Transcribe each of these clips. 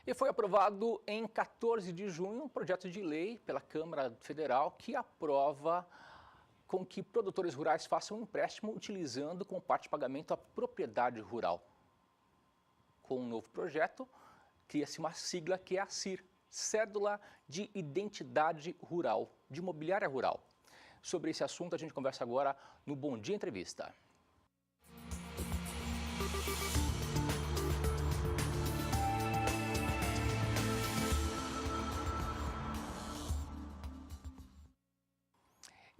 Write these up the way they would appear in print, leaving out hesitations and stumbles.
E foi aprovado em 14 de junho um projeto de lei pela Câmara Federal que aprova com que produtores rurais façam um empréstimo utilizando como parte de pagamento a propriedade rural. Com o novo projeto, cria-se uma sigla que é a CIR, Cédula de Identidade Rural, de Imobiliária Rural. Sobre esse assunto a gente conversa agora no Bom Dia Entrevista.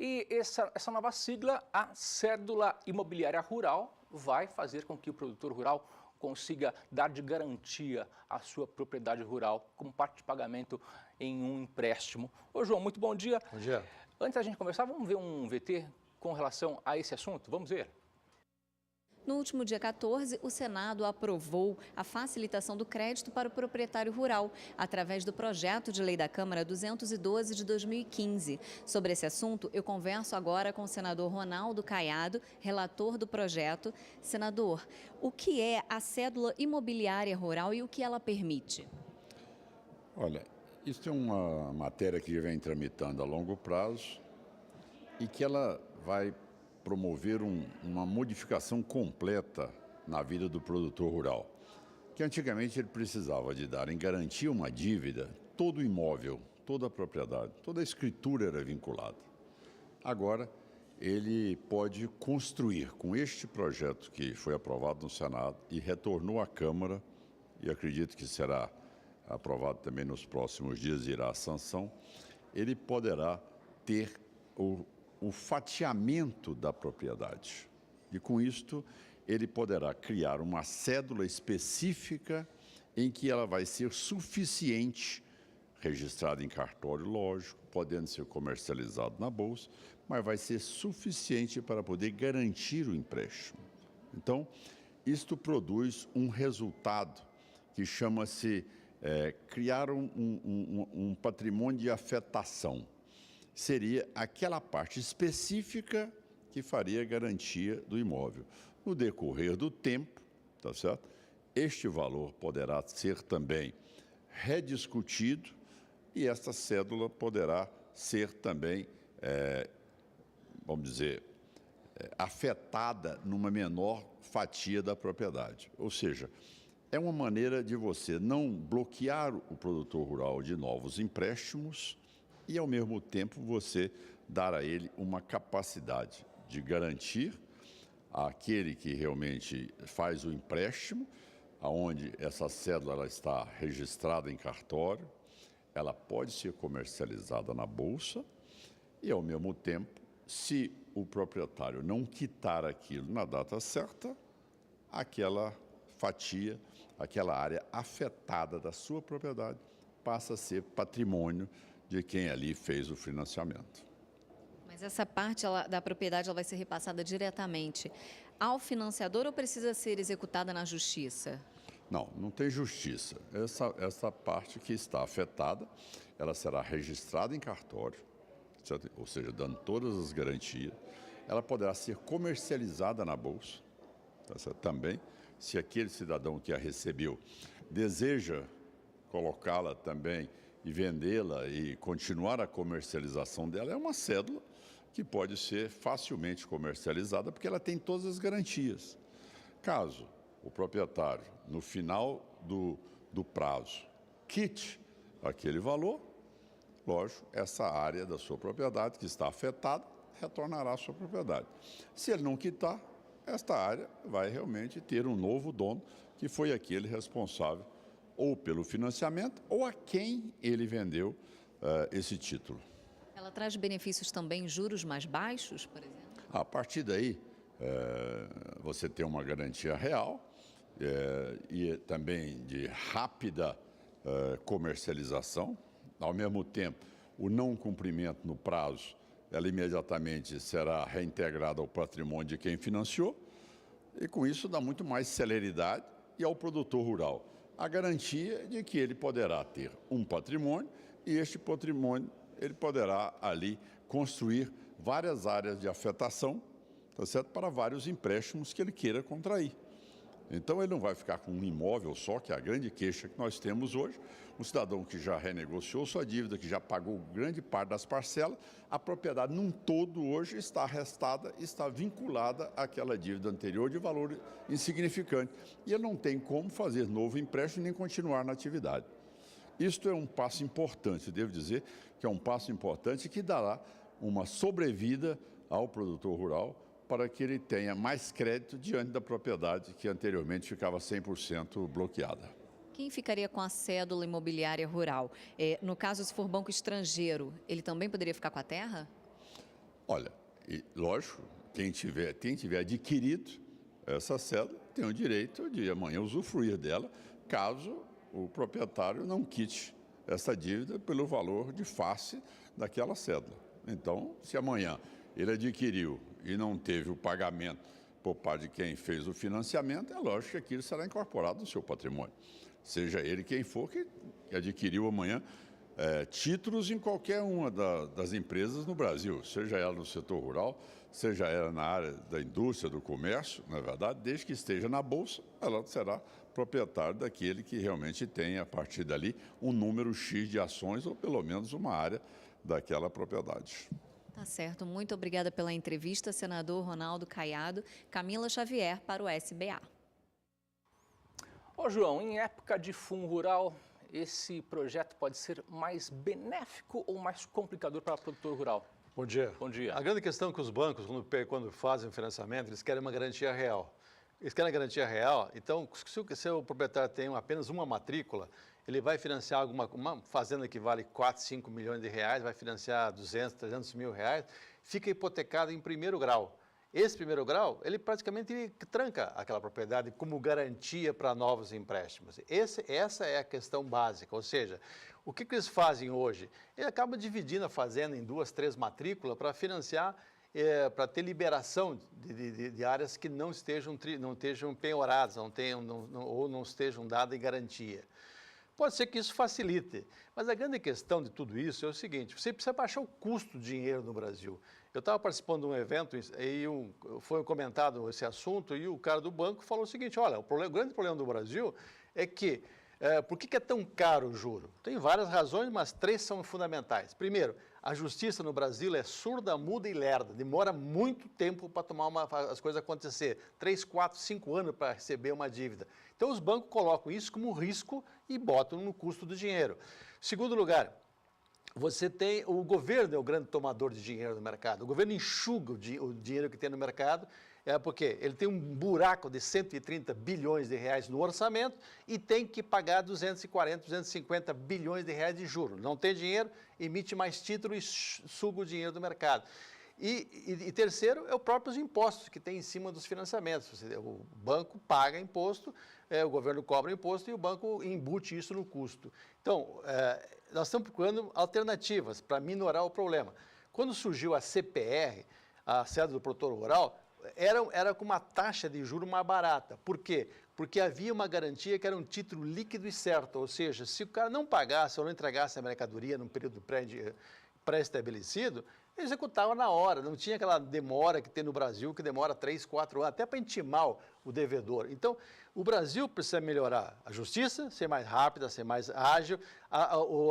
E essa nova sigla, a Cédula Imobiliária Rural, vai fazer com que o produtor rural consiga dar de garantia a sua propriedade rural como parte de pagamento em um empréstimo. Ô João, muito bom dia. Bom dia. Antes da gente conversar, vamos ver um VT com relação a esse assunto? Vamos ver. No último dia 14, o Senado aprovou a facilitação do crédito para o proprietário rural, através do projeto de lei da Câmara 212 de 2015. Sobre esse assunto, eu converso agora com o senador Ronaldo Caiado, relator do projeto. Senador, o que é a cédula imobiliária rural e o que ela permite? Olha, isso é uma matéria que vem tramitando a longo prazo e que ela vai promover uma modificação completa na vida do produtor rural, que antigamente ele precisava de dar em garantia uma dívida, todo o imóvel, toda a propriedade, toda a escritura era vinculada. Agora, ele pode construir com este projeto que foi aprovado no Senado e retornou à Câmara, e acredito que será aprovado também nos próximos dias, irá à sanção, ele poderá ter o fatiamento da propriedade. E com isto, ele poderá criar uma cédula específica em que ela vai ser suficiente, registrada em cartório, lógico, podendo ser comercializado na bolsa, mas vai ser suficiente para poder garantir o empréstimo. Então, isto produz um resultado que chama-se criar um patrimônio de afetação. Seria aquela parte específica que faria a garantia do imóvel. No decorrer do tempo, tá certo? Este valor poderá ser também rediscutido e esta cédula poderá ser também, vamos dizer, afetada numa menor fatia da propriedade. Ou seja, é uma maneira de você não bloquear o produtor rural de novos empréstimos e, ao mesmo tempo, você dar a ele uma capacidade de garantir àquele que realmente faz o empréstimo, aonde essa cédula ela está registrada em cartório, ela pode ser comercializada na bolsa e, ao mesmo tempo, se o proprietário não quitar aquilo na data certa, aquela fatia, aquela área afetada da sua propriedade passa a ser patrimônio de quem ali fez o financiamento. Mas essa parte da propriedade ela vai ser repassada diretamente ao financiador ou precisa ser executada na justiça? Não tem justiça. Essa parte que está afetada, ela será registrada em cartório, certo? Ou seja, dando todas as garantias. Ela poderá ser comercializada na bolsa, tá certo? Também, se aquele cidadão que a recebeu deseja colocá-la também e vendê-la e continuar a comercialização dela, é uma cédula que pode ser facilmente comercializada porque ela tem todas as garantias. Caso o proprietário, no final do prazo, quite aquele valor, lógico, essa área da sua propriedade que está afetada retornará à sua propriedade. Se ele não quitar, esta área vai realmente ter um novo dono, que foi aquele responsável ou pelo financiamento, ou a quem ele vendeu esse título. Ela traz benefícios também, juros mais baixos, por exemplo? A partir daí, você tem uma garantia real e também de rápida comercialização. Ao mesmo tempo, o não cumprimento no prazo, ela imediatamente será reintegrada ao patrimônio de quem financiou, e com isso dá muito mais celeridade e ao produtor rural a garantia de que ele poderá ter um patrimônio e este patrimônio ele poderá ali construir várias áreas de afetação, tá certo? Para vários empréstimos que ele queira contrair. Então, ele não vai ficar com um imóvel só, que é a grande queixa que nós temos hoje. Um cidadão que já renegociou sua dívida, que já pagou grande parte das parcelas, a propriedade num todo hoje está arrestada, está vinculada àquela dívida anterior de valor insignificante. E ele não tem como fazer novo empréstimo nem continuar na atividade. Isto é um passo importante, devo dizer que é um passo importante que dará uma sobrevida ao produtor rural para que ele tenha mais crédito diante da propriedade que anteriormente ficava 100% bloqueada. Quem ficaria com a cédula imobiliária rural? No caso, se for banco estrangeiro, ele também poderia ficar com a terra? Olha, lógico, quem tiver adquirido essa cédula tem o direito de amanhã usufruir dela, caso o proprietário não quite essa dívida pelo valor de face daquela cédula. Então, se amanhã ele adquiriu e não teve o pagamento por parte de quem fez o financiamento, é lógico que aquilo será incorporado no seu patrimônio. Seja ele quem for que adquiriu amanhã títulos em qualquer uma das empresas no Brasil, seja ela no setor rural, seja ela na área da indústria, do comércio, na verdade, desde que esteja na Bolsa, ela será proprietária daquele que realmente tem, a partir dali, um número X de ações ou pelo menos uma área daquela propriedade. Tá certo. Muito obrigada pela entrevista, senador Ronaldo Caiado. Camila Xavier para o SBA. Ô João, em época de fundo rural, esse projeto pode ser mais benéfico ou mais complicador para o produtor rural? Bom dia. Bom dia. A grande questão é que os bancos, quando fazem o financiamento, eles querem uma garantia real. Eles querem a garantia real, então, se o proprietário tem apenas uma matrícula, ele vai financiar uma fazenda que vale 4, 5 milhões de reais, vai financiar 200, 300 mil reais, fica hipotecado em primeiro grau. Esse primeiro grau, ele praticamente tranca aquela propriedade como garantia para novos empréstimos. Essa é a questão básica, ou seja, o que eles fazem hoje? Ele acaba dividindo a fazenda em 2, 3 matrículas para financiar, para ter liberação de áreas que não estejam penhoradas, ou não estejam dadas em garantia. Pode ser que isso facilite, mas a grande questão de tudo isso é o seguinte: você precisa baixar o custo do dinheiro no Brasil. Eu estava participando de um evento e foi comentado esse assunto e o cara do banco falou o seguinte: olha, o grande problema do Brasil é que, por que é tão caro o juro? Tem várias razões, mas 3 são fundamentais. Primeiro, a justiça no Brasil é surda, muda e lerda. Demora muito tempo para as coisas acontecer. 3, 4, 5 anos para receber uma dívida. Então, os bancos colocam isso como risco e botam no custo do dinheiro. Segundo lugar, o governo é o grande tomador de dinheiro no mercado. O governo enxuga o dinheiro que tem no mercado, porque ele tem um buraco de 130 bilhões de reais no orçamento e tem que pagar 240, 250 bilhões de reais de juros. Não tem dinheiro, emite mais título e suga o dinheiro do mercado. E terceiro, é os próprios impostos que tem em cima dos financiamentos. O banco paga imposto, o governo cobra imposto e o banco embute isso no custo. Então, nós estamos procurando alternativas para minorar o problema. Quando surgiu a CPR, a cédula do produtor rural, era com uma taxa de juros mais barata. Por quê? Porque havia uma garantia que era um título líquido e certo, ou seja, se o cara não pagasse ou não entregasse a mercadoria num período pré-estabelecido, executava na hora, não tinha aquela demora que tem no Brasil, que demora 3, 4 anos, até para intimar o devedor. Então, o Brasil precisa melhorar a justiça, ser mais rápida, ser mais ágil,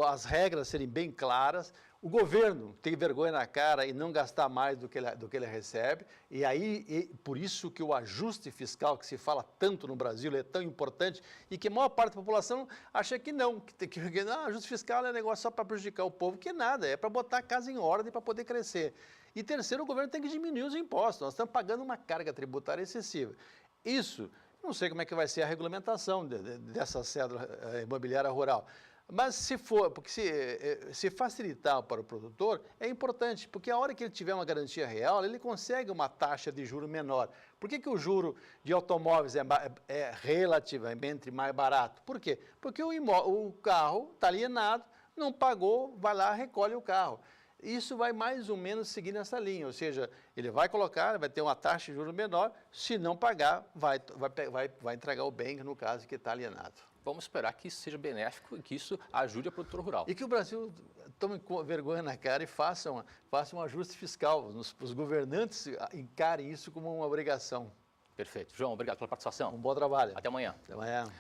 as regras serem bem claras, o governo ter vergonha na cara e não gastar mais do que ele recebe, e aí, por isso que o ajuste fiscal, que se fala tanto no Brasil, é tão importante, e que a maior parte da população acha que não, que ajuste fiscal é negócio só para prejudicar o povo, que nada, é para botar a casa em ordem para poder crescer. E terceiro, o governo tem que diminuir os impostos, nós estamos pagando uma carga tributária excessiva. Isso, não sei como é que vai ser a regulamentação dessa cédula imobiliária rural, mas se facilitar para o produtor, é importante, porque a hora que ele tiver uma garantia real, ele consegue uma taxa de juro menor. Por que o juro de automóveis é relativamente mais barato? Por quê? Porque o carro está alienado, não pagou, vai lá, recolhe o carro. Isso vai mais ou menos seguir nessa linha, ou seja, ele vai colocar, vai ter uma taxa de juros menor, se não pagar, vai entregar o bem, no caso, que está alienado. Vamos esperar que isso seja benéfico e que isso ajude o produtor rural. E que o Brasil tome vergonha na cara e faça um ajuste fiscal. Os governantes encarem isso como uma obrigação. Perfeito. João, obrigado pela participação. Um bom trabalho. Até amanhã. Até amanhã.